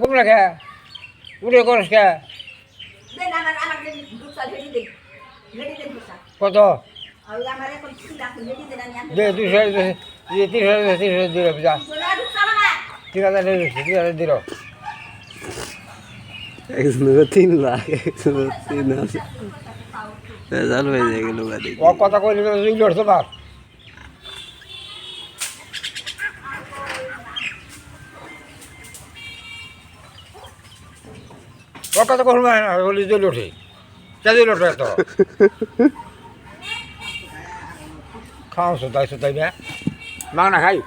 ঘুম রাখে উড়ে করস কে কত দে 3,000 দিল যা 3,000 দিল একজনের 3 লাখ একজনের 3,000 রেজাল্ট হয়ে যায় গেল বাড়ি ও কথা কইলি তো তুই লড়ছ বাপ ও কথা কইল না বলি যে লড়ে চাই লড়ে তো খাও সুতাই বে মাং না খাই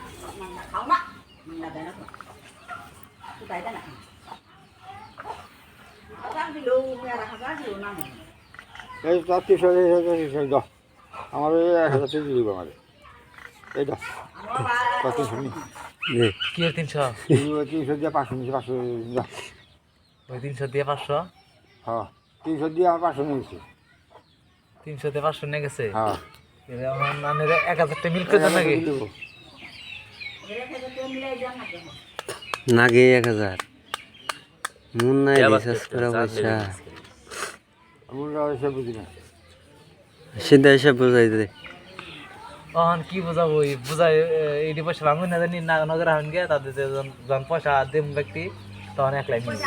এই 300 দাও আমার 1,000 দিব আমাদের এই দাও 300 কি 300 300 দিয়ে 500 দাও ওই 300 দিয়ে 500 হ্যাঁ 300 দিয়ে আমার 500 নিয়েছি 300 দিয়ে 500 নিয়ে গেছে হ্যাঁ এরা আমার নানের 1000 টা মিল করে দেন নাকি নাগে 1000 মন নাই বিশ্বাস করা পয়সা আমরা এসে বুঝি না সিধা এসে বুঝাই দে অহন কি বুঝাবো বুঝাই এইটি পয়সা ভাঙুন না জানি না নগর আহন গিয়া তাদের যখন পয়সা দেম ব্যক্তি তখন একলাই নিয়ে